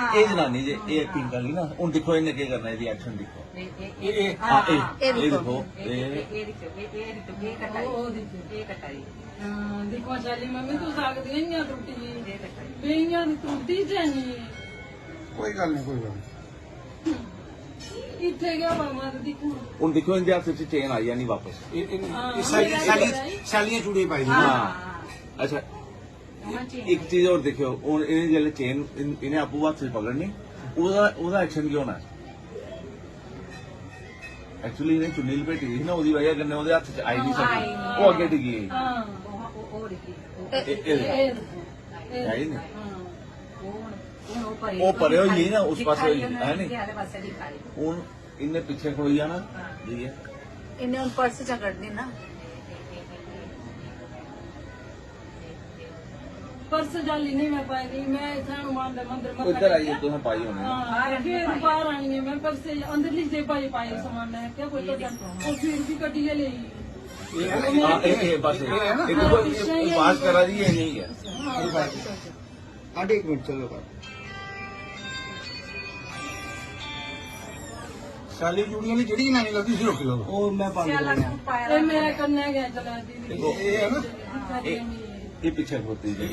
ये जनानी जे ये पिंक वाली ना हूं देखो इन्हें क्या करना है रिएक्शन देखो ये देखो देखो शाली मम्मी तू सकती है त्रुटी बेइयां त्रुटी जानी कोई गल नहीं कोई गल नहीं इतने क्या मामा देखो हूं देखो इनके हाथ से चेन आई नहीं वापस सालियां चूड़ी पाई दी हाँ अच्छा एक चीज और देखो इन्हें जल्द चेन इन्हें आपू हाथ से पकड़नी ਉਹਦਾ ਐਕਸ਼ਨ ਕੀ ਹੋਣਾ ਐਕਚੁਅਲੀ ਇਹਨੇ ਚੁੰਨੀ ਲਪੇਟੀ ਸੀ ਨਾ ਉਹਦੀ ਵਜ੍ਹਾ ਕਰਕੇ ਉਹਦੇ ਹੱਥ 'ਚ ਆਈ ਨਹੀਂ ਸਕੀ ਉਹ ਅੱਗੇ ਡਿੱਗੀ ਗਈ ਹੈ ਹੀ ਨਹੀਂ ਉਹ ਪਰੇ ਹੋਈ ਨਾ ਉਸ ਪਾਸੇ ਹੋਈ ਹੈ ਨਹੀਂ ਹੁਣ ਇਹਨੇ ਪਿੱਛੇ ਖੋਈ ਜਾਣਾ ਜੀ ਇਹਨੇ ਹੁਣ ਪਰਸ ਚ ਕੱਢਣੀ ਨਾ पर्स जाली नहीं मैं पाएगी मैं हनुमान मंदिर में इधर आइए तुम्हें पाई होने फिर बाहर आई है मैं पर्स अंदर लिख दे पाई सामान है क्या कोई और फिर भी कटिए ले बस बात करा दी है नहीं है आधे एक मिनट चलो कर साली चूड़ियां नहीं जड़ी नानी लगती सी रोक लो ओ मैं पानी मेरा करना गया चला दी ये है ना ये पीछे होती है